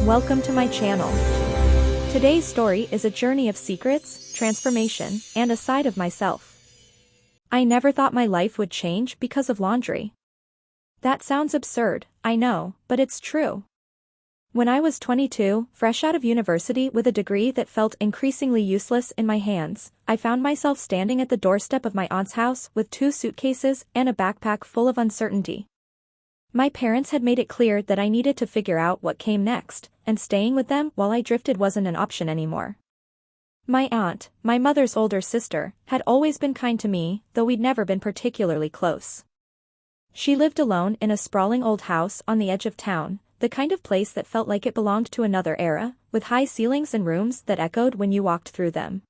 welcome to my channel. Today's story is a journey of secrets, transformation, and a side of myself. I never thought my life would change because of laundry. That sounds absurd, I know, but it's true. When I was 22, fresh out of university with a degree that felt increasingly useless in my hands, I found myself standing at the doorstep of my aunt's house with 2 suitcases and a backpack full of uncertainty. My parents had made it clear that I needed to figure out what came next, and staying with them while I drifted wasn't an option anymore. My aunt, my mother's older sister, had always been kind to me, though we'd never been particularly close. She lived alone in a sprawling old house on the edge of town, the kind of place that felt like it belonged to another era, with high ceilings and rooms that echoed when you walked through them.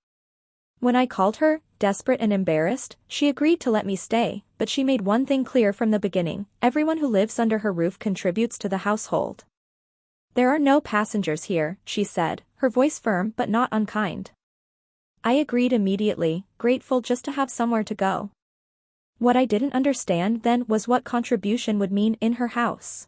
When I called her, desperate and embarrassed, she agreed to let me stay, but she made one thing clear from the beginning: everyone who lives under her roof contributes to the household. There are no passengers here, she said, her voice firm but not unkind. I agreed immediately, grateful just to have somewhere to go. What I didn't understand then was what contribution would mean in her house.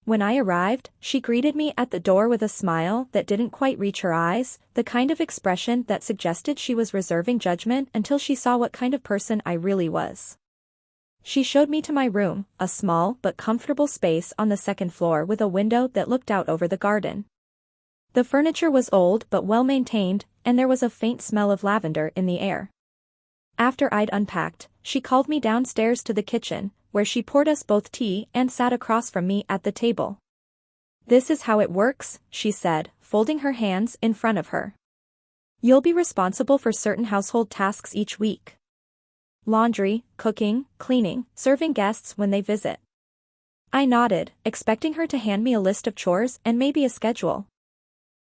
When I arrived, she greeted me at the door with a smile that didn't quite reach her eyes, the kind of expression that suggested she was reserving judgment until she saw what kind of person I really was. She showed me to my room, a small but comfortable space on the 2nd floor with a window that looked out over the garden. The furniture was old but well-maintained, and there was a faint smell of lavender in the air. After I'd unpacked, she called me downstairs to the kitchen, where she poured us both tea and sat across from me at the table. "This is how it works," she said, folding her hands in front of her. "You'll be responsible for certain household tasks each week. Laundry, cooking, cleaning, serving guests when they visit." I nodded, expecting her to hand me a list of chores and maybe a schedule.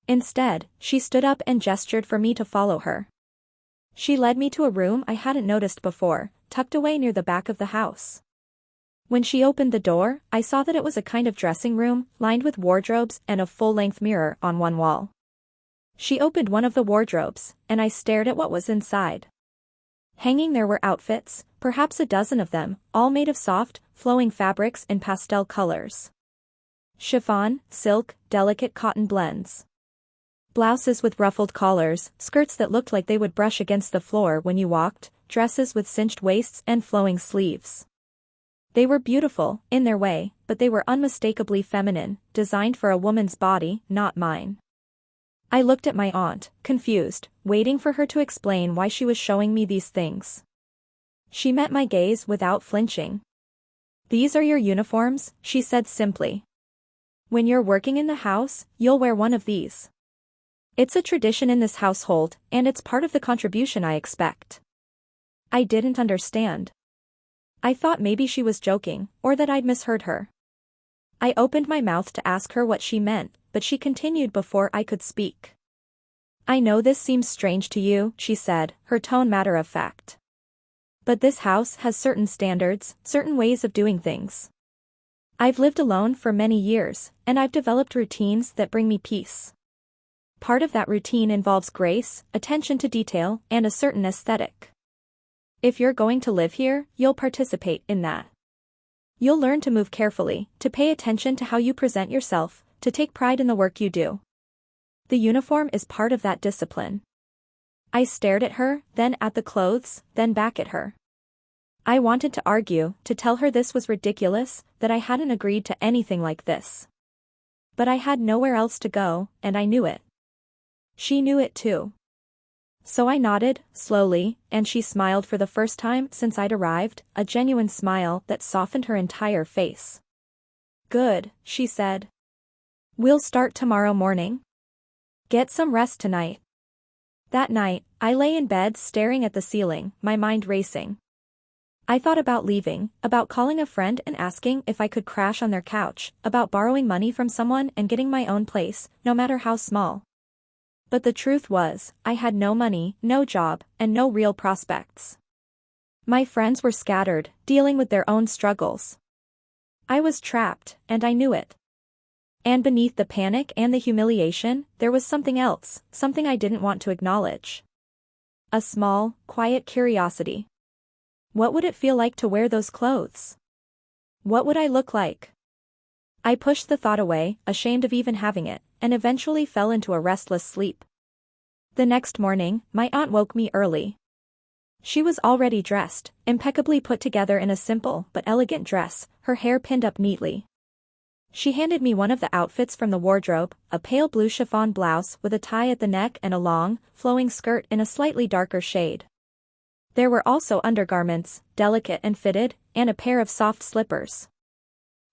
Instead, she stood up and gestured for me to follow her. She led me to a room I hadn't noticed before, tucked away near the back of the house. When she opened the door, I saw that it was a kind of dressing room, lined with wardrobes and a full-length mirror on one wall. She opened one of the wardrobes, and I stared at what was inside. Hanging there were outfits, perhaps a dozen of them, all made of soft, flowing fabrics in pastel colors. Chiffon, silk, delicate cotton blends. Blouses with ruffled collars, skirts that looked like they would brush against the floor when you walked, dresses with cinched waists and flowing sleeves. They were beautiful, in their way, but they were unmistakably feminine, designed for a woman's body, not mine. I looked at my aunt, confused, waiting for her to explain why she was showing me these things. She met my gaze without flinching. "These are your uniforms," she said simply. "When you're working in the house, you'll wear one of these. It's a tradition in this household, and it's part of the contribution I expect." I didn't understand. I thought maybe she was joking, or that I'd misheard her. I opened my mouth to ask her what she meant, but she continued before I could speak. "I know this seems strange to you," she said, her tone matter of fact. "But this house has certain standards, certain ways of doing things. I've lived alone for many years, and I've developed routines that bring me peace. Part of that routine involves grace, attention to detail, and a certain aesthetic. If you're going to live here, you'll participate in that. You'll learn to move carefully, to pay attention to how you present yourself, to take pride in the work you do. The uniform is part of that discipline." I stared at her, then at the clothes, then back at her. I wanted to argue, to tell her this was ridiculous, that I hadn't agreed to anything like this. But I had nowhere else to go, and I knew it. She knew it too. So I nodded, slowly, and she smiled for the first time since I'd arrived, a genuine smile that softened her entire face. "Good," she said. "We'll start tomorrow morning. Get some rest tonight." That night, I lay in bed staring at the ceiling, my mind racing. I thought about leaving, about calling a friend and asking if I could crash on their couch, about borrowing money from someone and getting my own place, no matter how small. But the truth was, I had no money, no job, and no real prospects. My friends were scattered, dealing with their own struggles. I was trapped, and I knew it. And beneath the panic and the humiliation, there was something else, something I didn't want to acknowledge. A small, quiet curiosity. What would it feel like to wear those clothes? What would I look like? I pushed the thought away, ashamed of even having it, and eventually fell into a restless sleep. The next morning, my aunt woke me early. She was already dressed, impeccably put together in a simple but elegant dress, her hair pinned up neatly. She handed me one of the outfits from the wardrobe, a pale blue chiffon blouse with a tie at the neck and a long, flowing skirt in a slightly darker shade. There were also undergarments, delicate and fitted, and a pair of soft slippers.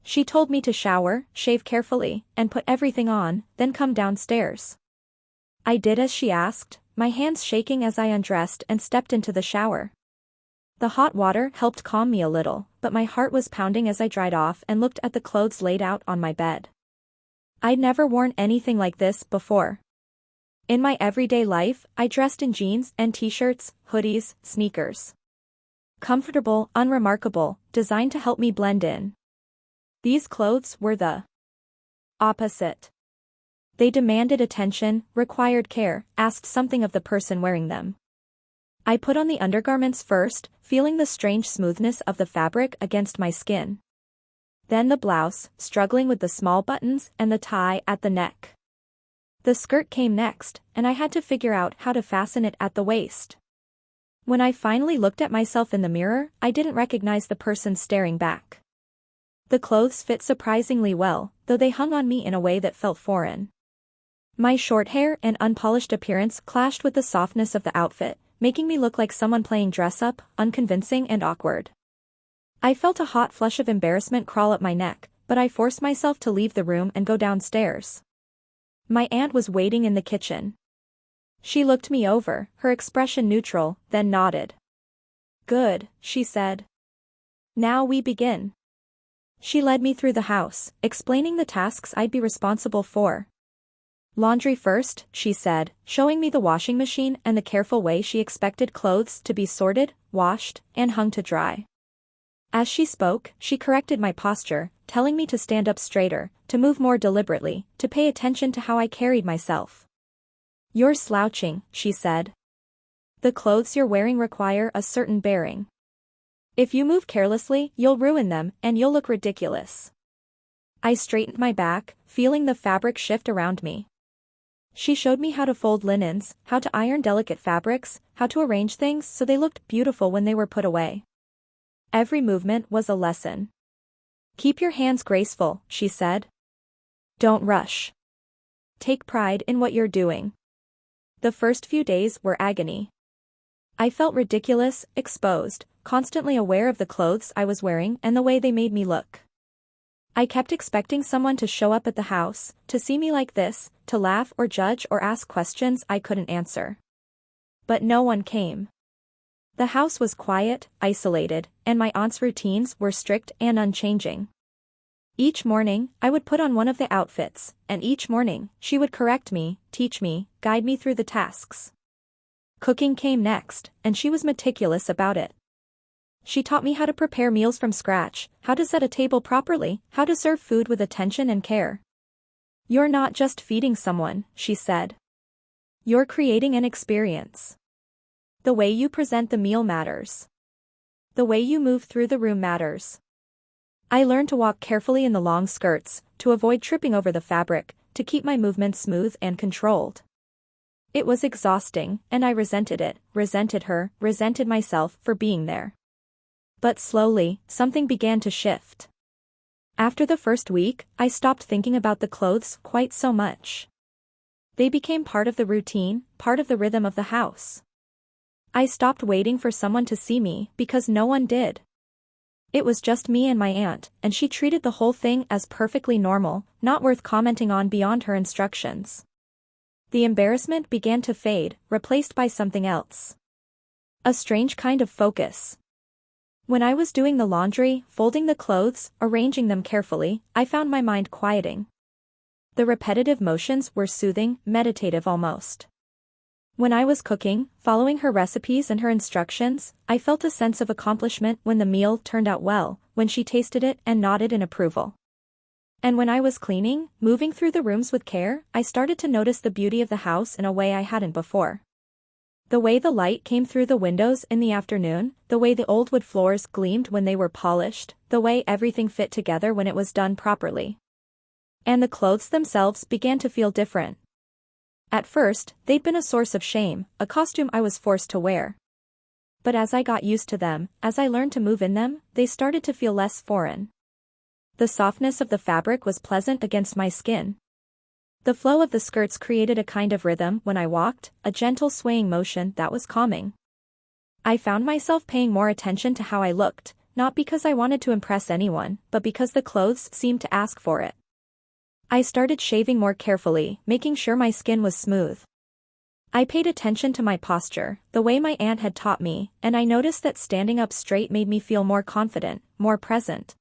She told me to shower, shave carefully, and put everything on, then come downstairs. I did as she asked, my hands shaking as I undressed and stepped into the shower. The hot water helped calm me a little, but my heart was pounding as I dried off and looked at the clothes laid out on my bed. I'd never worn anything like this before. In my everyday life, I dressed in jeans and t-shirts, hoodies, sneakers. Comfortable, unremarkable, designed to help me blend in. These clothes were the opposite. They demanded attention, required care, asked something of the person wearing them. I put on the undergarments first, feeling the strange smoothness of the fabric against my skin. Then the blouse, struggling with the small buttons and the tie at the neck. The skirt came next, and I had to figure out how to fasten it at the waist. When I finally looked at myself in the mirror, I didn't recognize the person staring back. The clothes fit surprisingly well, though they hung on me in a way that felt foreign. My short hair and unpolished appearance clashed with the softness of the outfit, making me look like someone playing dress-up, unconvincing and awkward. I felt a hot flush of embarrassment crawl up my neck, but I forced myself to leave the room and go downstairs. My aunt was waiting in the kitchen. She looked me over, her expression neutral, then nodded. "Good," she said. "Now we begin." She led me through the house, explaining the tasks I'd be responsible for. "Laundry first," she said, showing me the washing machine and the careful way she expected clothes to be sorted, washed, and hung to dry. As she spoke, she corrected my posture, telling me to stand up straighter, to move more deliberately, to pay attention to how I carried myself. "You're slouching," she said. "The clothes you're wearing require a certain bearing. If you move carelessly, you'll ruin them, and you'll look ridiculous." I straightened my back, feeling the fabric shift around me. She showed me how to fold linens, how to iron delicate fabrics, how to arrange things so they looked beautiful when they were put away. Every movement was a lesson. "Keep your hands graceful," she said. "Don't rush. Take pride in what you're doing." The first few days were agony. I felt ridiculous, exposed, constantly aware of the clothes I was wearing and the way they made me look. I kept expecting someone to show up at the house, to see me like this, to laugh or judge or ask questions I couldn't answer. But no one came. The house was quiet, isolated, and my aunt's routines were strict and unchanging. Each morning, I would put on one of the outfits, and each morning, she would correct me, teach me, guide me through the tasks. Cooking came next, and she was meticulous about it. She taught me how to prepare meals from scratch, how to set a table properly, how to serve food with attention and care. "You're not just feeding someone," she said. "You're creating an experience. The way you present the meal matters. The way you move through the room matters." I learned to walk carefully in the long skirts, to avoid tripping over the fabric, to keep my movements smooth and controlled. It was exhausting, and I resented it, resented her, resented myself for being there. But slowly, something began to shift. After the first week, I stopped thinking about the clothes quite so much. They became part of the routine, part of the rhythm of the house. I stopped waiting for someone to see me because no one did. It was just me and my aunt, and she treated the whole thing as perfectly normal, not worth commenting on beyond her instructions. The embarrassment began to fade, replaced by something else. A strange kind of focus. When I was doing the laundry, folding the clothes, arranging them carefully, I found my mind quieting. The repetitive motions were soothing, meditative almost. When I was cooking, following her recipes and her instructions, I felt a sense of accomplishment when the meal turned out well, when she tasted it and nodded in approval. And when I was cleaning, moving through the rooms with care, I started to notice the beauty of the house in a way I hadn't before. The way the light came through the windows in the afternoon, the way the old wood floors gleamed when they were polished, the way everything fit together when it was done properly. And the clothes themselves began to feel different. At first, they'd been a source of shame, a costume I was forced to wear. But as I got used to them, as I learned to move in them, they started to feel less foreign. The softness of the fabric was pleasant against my skin. The flow of the skirts created a kind of rhythm when I walked, a gentle swaying motion that was calming. I found myself paying more attention to how I looked, not because I wanted to impress anyone, but because the clothes seemed to ask for it. I started shaving more carefully, making sure my skin was smooth. I paid attention to my posture, the way my aunt had taught me, and I noticed that standing up straight made me feel more confident, more present.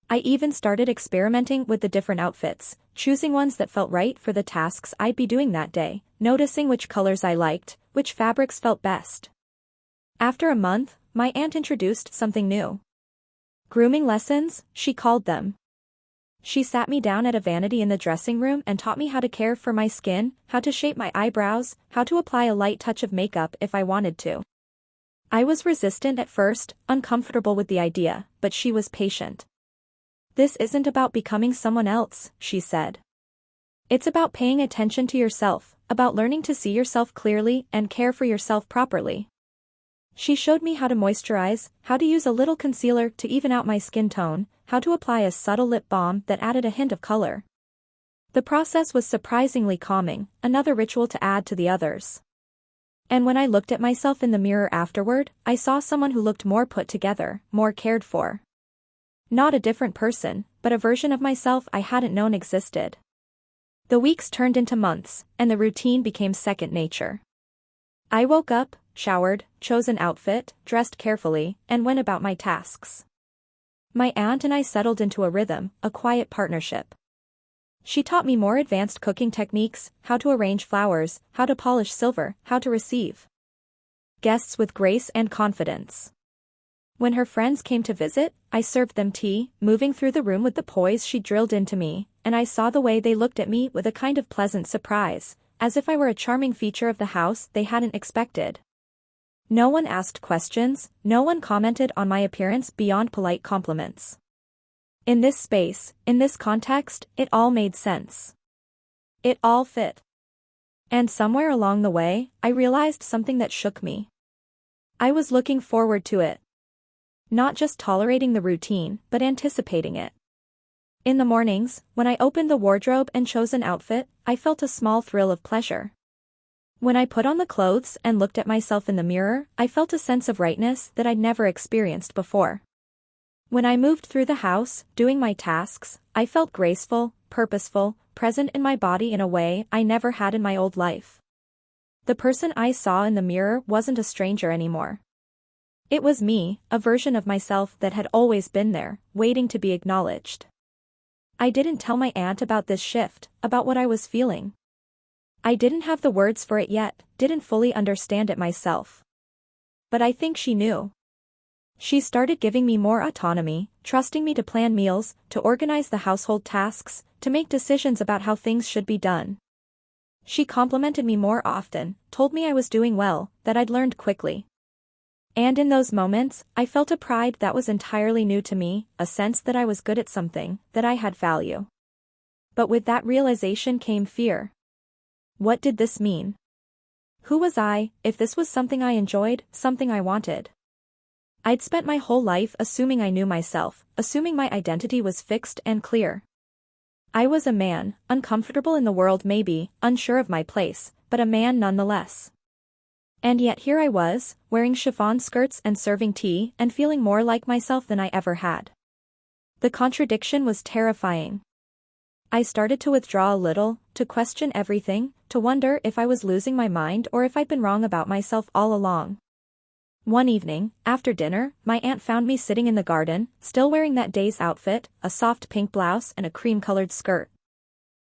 I even started experimenting with the different outfits, choosing ones that felt right for the tasks I'd be doing that day, noticing which colors I liked, which fabrics felt best. After a month, my aunt introduced something new. Grooming lessons, she called them. She sat me down at a vanity in the dressing room and taught me how to care for my skin, how to shape my eyebrows, how to apply a light touch of makeup if I wanted to. I was resistant at first, uncomfortable with the idea, but she was patient. "This isn't about becoming someone else," she said. "It's about paying attention to yourself, about learning to see yourself clearly and care for yourself properly." She showed me how to moisturize, how to use a little concealer to even out my skin tone, how to apply a subtle lip balm that added a hint of color. The process was surprisingly calming, another ritual to add to the others. And when I looked at myself in the mirror afterward, I saw someone who looked more put together, more cared for. Not a different person, but a version of myself I hadn't known existed. The weeks turned into months, and the routine became second nature. I woke up, showered, chose an outfit, dressed carefully, and went about my tasks. My aunt and I settled into a rhythm, a quiet partnership. She taught me more advanced cooking techniques, how to arrange flowers, how to polish silver, how to receive guests with grace and confidence. When her friends came to visit, I served them tea, moving through the room with the poise she drilled into me, and I saw the way they looked at me with a kind of pleasant surprise, as if I were a charming feature of the house they hadn't expected. No one asked questions, no one commented on my appearance beyond polite compliments. In this space, in this context, it all made sense. It all fit. And somewhere along the way, I realized something that shook me. I was looking forward to it. Not just tolerating the routine, but anticipating it. In the mornings, when I opened the wardrobe and chose an outfit, I felt a small thrill of pleasure. When I put on the clothes and looked at myself in the mirror, I felt a sense of rightness that I'd never experienced before. When I moved through the house, doing my tasks, I felt graceful, purposeful, present in my body in a way I never had in my old life. The person I saw in the mirror wasn't a stranger anymore. It was me, a version of myself that had always been there, waiting to be acknowledged. I didn't tell my aunt about this shift, about what I was feeling. I didn't have the words for it yet, didn't fully understand it myself. But I think she knew. She started giving me more autonomy, trusting me to plan meals, to organize the household tasks, to make decisions about how things should be done. She complimented me more often, told me I was doing well, that I'd learned quickly. And in those moments, I felt a pride that was entirely new to me, a sense that I was good at something, that I had value. But with that realization came fear. What did this mean? Who was I, if this was something I enjoyed, something I wanted? I'd spent my whole life assuming I knew myself, assuming my identity was fixed and clear. I was a man, uncomfortable in the world maybe, unsure of my place, but a man nonetheless. And yet here I was, wearing chiffon skirts and serving tea and feeling more like myself than I ever had. The contradiction was terrifying. I started to withdraw a little, to question everything, to wonder if I was losing my mind or if I'd been wrong about myself all along. One evening, after dinner, my aunt found me sitting in the garden, still wearing that day's outfit, a soft pink blouse and a cream-colored skirt.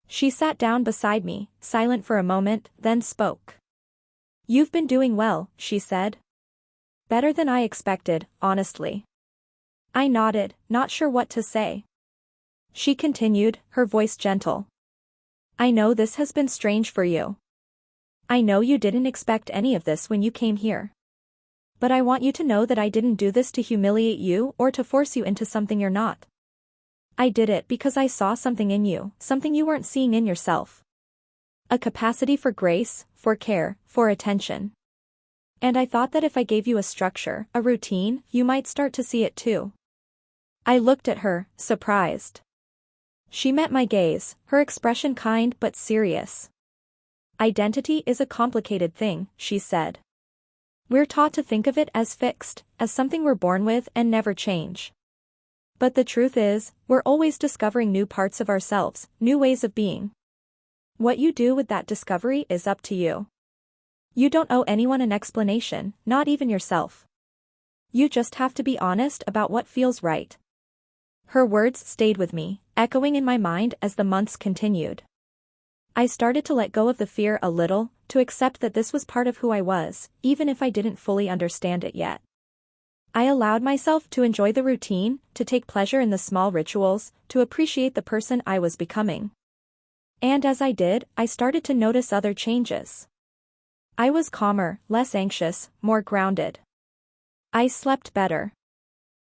She sat down beside me, silent for a moment, then spoke. "You've been doing well," she said. "Better than I expected, honestly." I nodded, not sure what to say. She continued, her voice gentle. "I know this has been strange for you. I know you didn't expect any of this when you came here. But I want you to know that I didn't do this to humiliate you or to force you into something you're not. I did it because I saw something in you, something you weren't seeing in yourself. A capacity for grace, for care, for attention. And I thought that if I gave you a structure, a routine, you might start to see it too. I looked at her, surprised. She met my gaze, her expression kind but serious. Identity is a complicated thing, she said. We're taught to think of it as fixed, as something we're born with and never change. But the truth is, we're always discovering new parts of ourselves, new ways of being. What you do with that discovery is up to you. You don't owe anyone an explanation, not even yourself. You just have to be honest about what feels right. Her words stayed with me, echoing in my mind as the months continued. I started to let go of the fear a little, to accept that this was part of who I was, even if I didn't fully understand it yet. I allowed myself to enjoy the routine, to take pleasure in the small rituals, to appreciate the person I was becoming. And as I did, I started to notice other changes. I was calmer, less anxious, more grounded. I slept better.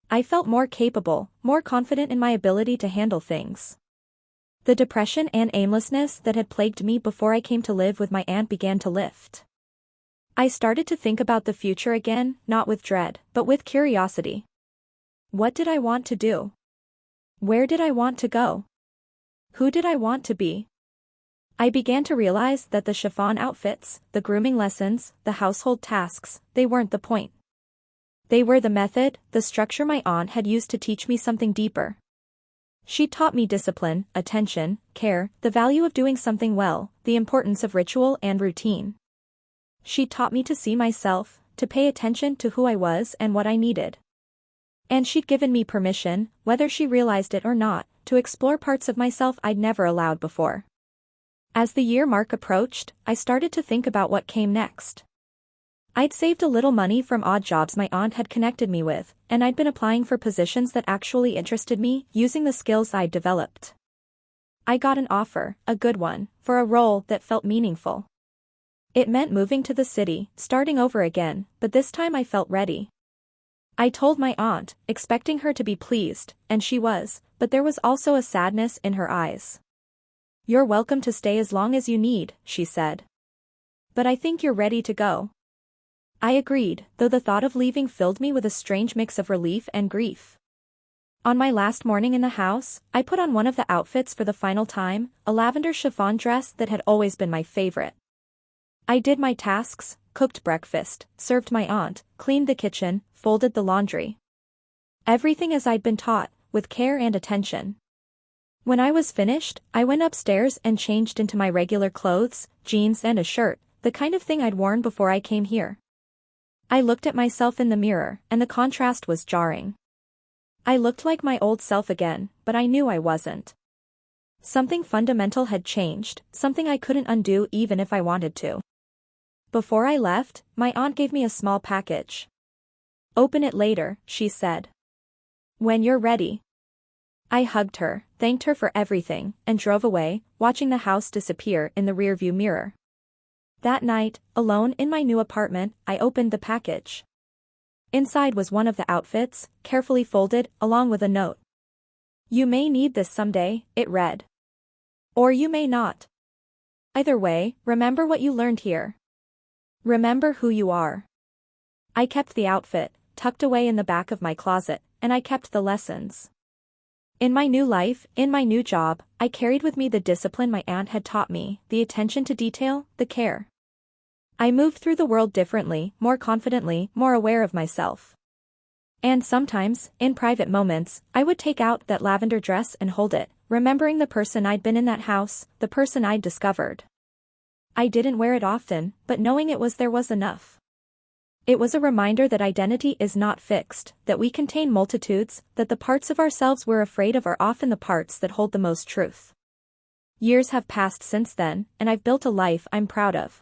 I felt more capable, more confident in my ability to handle things. The depression and aimlessness that had plagued me before I came to live with my aunt began to lift. I started to think about the future again, not with dread, but with curiosity. What did I want to do? Where did I want to go? Who did I want to be? I began to realize that the chiffon outfits, the grooming lessons, the household tasks, they weren't the point. They were the method, the structure my aunt had used to teach me something deeper. She taught me discipline, attention, care, the value of doing something well, the importance of ritual and routine. She taught me to see myself, to pay attention to who I was and what I needed. And she'd given me permission, whether she realized it or not, to explore parts of myself I'd never allowed before. As the year mark approached, I started to think about what came next. I'd saved a little money from odd jobs my aunt had connected me with, and I'd been applying for positions that actually interested me, using the skills I'd developed. I got an offer, a good one, for a role that felt meaningful. It meant moving to the city, starting over again, but this time I felt ready. I told my aunt, expecting her to be pleased, and she was, but there was also a sadness in her eyes. "You're welcome to stay as long as you need," she said. "But I think you're ready to go." I agreed, though the thought of leaving filled me with a strange mix of relief and grief. On my last morning in the house, I put on one of the outfits for the final time, a lavender chiffon dress that had always been my favorite. I did my tasks, cooked breakfast, served my aunt, cleaned the kitchen, folded the laundry. Everything as I'd been taught, with care and attention. When I was finished, I went upstairs and changed into my regular clothes, jeans and a shirt, the kind of thing I'd worn before I came here. I looked at myself in the mirror, and the contrast was jarring. I looked like my old self again, but I knew I wasn't. Something fundamental had changed, something I couldn't undo even if I wanted to. Before I left, my aunt gave me a small package. "Open it later," she said. "When you're ready." I hugged her, thanked her for everything, and drove away, watching the house disappear in the rearview mirror. That night, alone in my new apartment, I opened the package. Inside was one of the outfits, carefully folded, along with a note. "You may need this someday," it read. "Or you may not. Either way, remember what you learned here. Remember who you are." I kept the outfit, tucked away in the back of my closet, and I kept the lessons. In my new life, in my new job, I carried with me the discipline my aunt had taught me, the attention to detail, the care. I moved through the world differently, more confidently, more aware of myself. And sometimes, in private moments, I would take out that lavender dress and hold it, remembering the person I'd been in that house, the person I'd discovered. I didn't wear it often, but knowing it was there was enough. It was a reminder that identity is not fixed, that we contain multitudes, that the parts of ourselves we're afraid of are often the parts that hold the most truth. Years have passed since then, and I've built a life I'm proud of.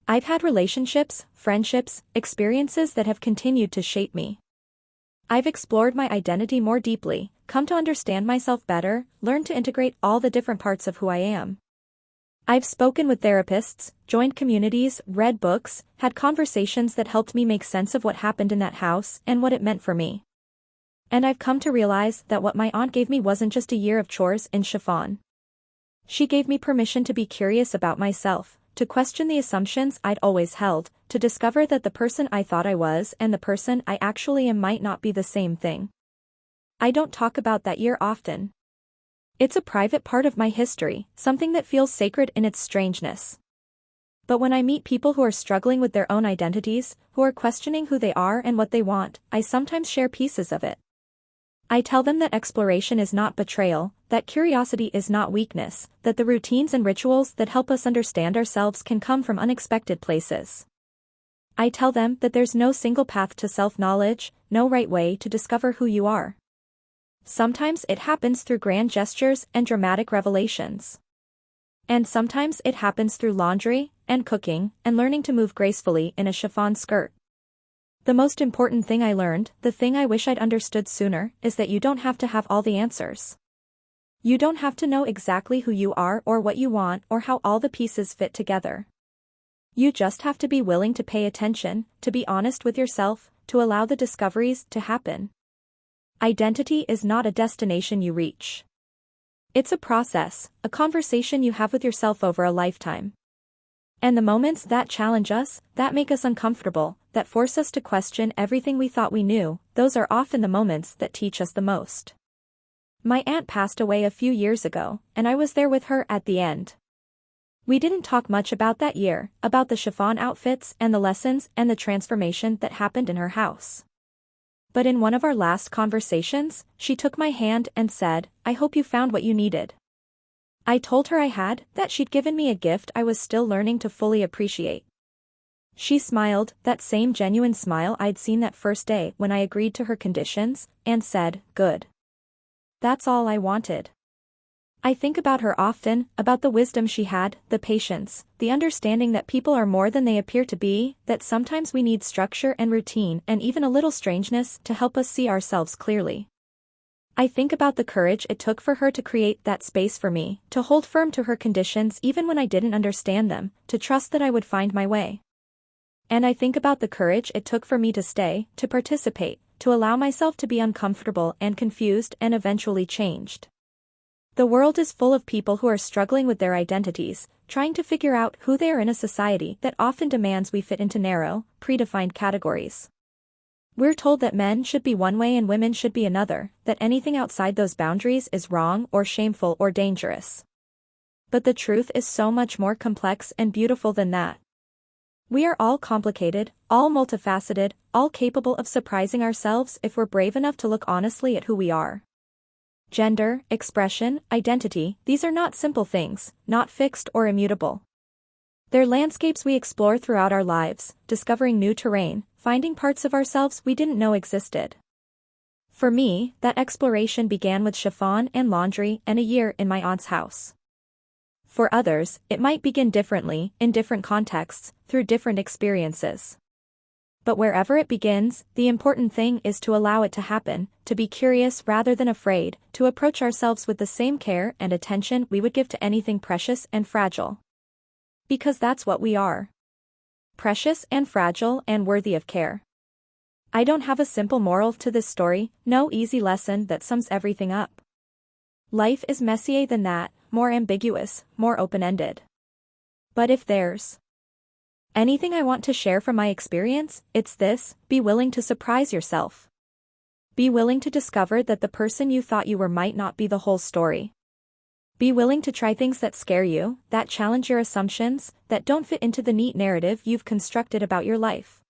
I've had relationships, friendships, experiences that have continued to shape me. I've explored my identity more deeply, come to understand myself better, learned to integrate all the different parts of who I am. I've spoken with therapists, joined communities, read books, had conversations that helped me make sense of what happened in that house and what it meant for me. And I've come to realize that what my aunt gave me wasn't just a year of chores in chiffon. She gave me permission to be curious about myself, to question the assumptions I'd always held, to discover that the person I thought I was and the person I actually am might not be the same thing. I don't talk about that year often. It's a private part of my history, something that feels sacred in its strangeness. But when I meet people who are struggling with their own identities, who are questioning who they are and what they want, I sometimes share pieces of it. I tell them that exploration is not betrayal, that curiosity is not weakness, that the routines and rituals that help us understand ourselves can come from unexpected places. I tell them that there's no single path to self-knowledge, no right way to discover who you are. Sometimes it happens through grand gestures and dramatic revelations. And sometimes it happens through laundry, and cooking, and learning to move gracefully in a chiffon skirt. The most important thing I learned, the thing I wish I'd understood sooner, is that you don't have to have all the answers. You don't have to know exactly who you are or what you want or how all the pieces fit together. You just have to be willing to pay attention, to be honest with yourself, to allow the discoveries to happen. Identity is not a destination you reach. It's a process, a conversation you have with yourself over a lifetime. And the moments that challenge us, that make us uncomfortable, that force us to question everything we thought we knew, those are often the moments that teach us the most. My aunt passed away a few years ago, and I was there with her at the end. We didn't talk much about that year, about the chiffon outfits and the lessons and the transformation that happened in her house. But in one of our last conversations, she took my hand and said, "I hope you found what you needed." I told her I had, that she'd given me a gift I was still learning to fully appreciate. She smiled, that same genuine smile I'd seen that first day when I agreed to her conditions, and said, "Good. That's all I wanted." I think about her often, about the wisdom she had, the patience, the understanding that people are more than they appear to be, that sometimes we need structure and routine and even a little strangeness to help us see ourselves clearly. I think about the courage it took for her to create that space for me, to hold firm to her conditions even when I didn't understand them, to trust that I would find my way. And I think about the courage it took for me to stay, to participate, to allow myself to be uncomfortable and confused and eventually changed. The world is full of people who are struggling with their identities, trying to figure out who they are in a society that often demands we fit into narrow, predefined categories. We're told that men should be one way and women should be another, that anything outside those boundaries is wrong or shameful or dangerous. But the truth is so much more complex and beautiful than that. We are all complicated, all multifaceted, all capable of surprising ourselves if we're brave enough to look honestly at who we are. Gender, expression, identity, these are not simple things, not fixed or immutable. They're landscapes we explore throughout our lives, discovering new terrain, finding parts of ourselves we didn't know existed. For me, that exploration began with chiffon and laundry and a year in my aunt's house. For others, it might begin differently, in different contexts, through different experiences. But wherever it begins, the important thing is to allow it to happen, to be curious rather than afraid, to approach ourselves with the same care and attention we would give to anything precious and fragile. Because that's what we are. Precious and fragile and worthy of care. I don't have a simple moral to this story, no easy lesson that sums everything up. Life is messier than that, more ambiguous, more open-ended. But if there's anything I want to share from my experience, it's this: be willing to surprise yourself. Be willing to discover that the person you thought you were might not be the whole story. Be willing to try things that scare you, that challenge your assumptions, that don't fit into the neat narrative you've constructed about your life.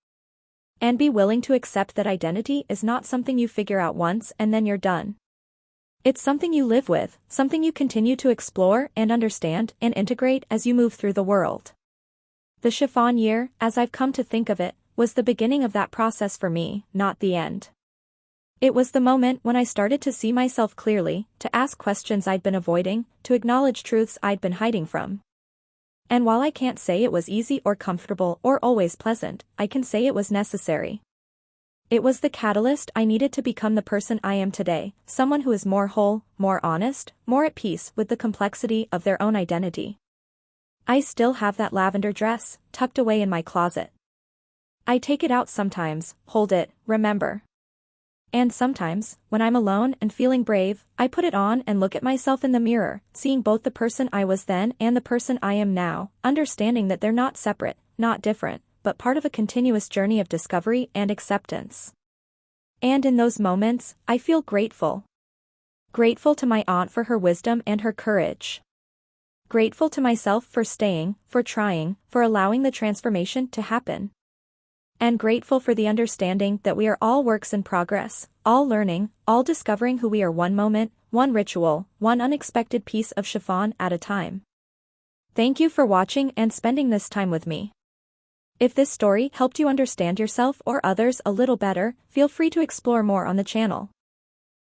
And be willing to accept that identity is not something you figure out once and then you're done. It's something you live with, something you continue to explore and understand and integrate as you move through the world. The chiffon year, as I've come to think of it, was the beginning of that process for me, not the end. It was the moment when I started to see myself clearly, to ask questions I'd been avoiding, to acknowledge truths I'd been hiding from. And while I can't say it was easy or comfortable or always pleasant, I can say it was necessary. It was the catalyst I needed to become the person I am today, someone who is more whole, more honest, more at peace with the complexity of their own identity. I still have that lavender dress, tucked away in my closet. I take it out sometimes, hold it, remember. And sometimes, when I'm alone and feeling brave, I put it on and look at myself in the mirror, seeing both the person I was then and the person I am now, understanding that they're not separate, not different, but part of a continuous journey of discovery and acceptance. And in those moments, I feel grateful. Grateful to my aunt for her wisdom and her courage. Grateful to myself for staying, for trying, for allowing the transformation to happen. And grateful for the understanding that we are all works in progress, all learning, all discovering who we are one moment, one ritual, one unexpected piece of chiffon at a time. Thank you for watching and spending this time with me. If this story helped you understand yourself or others a little better, feel free to explore more on the channel.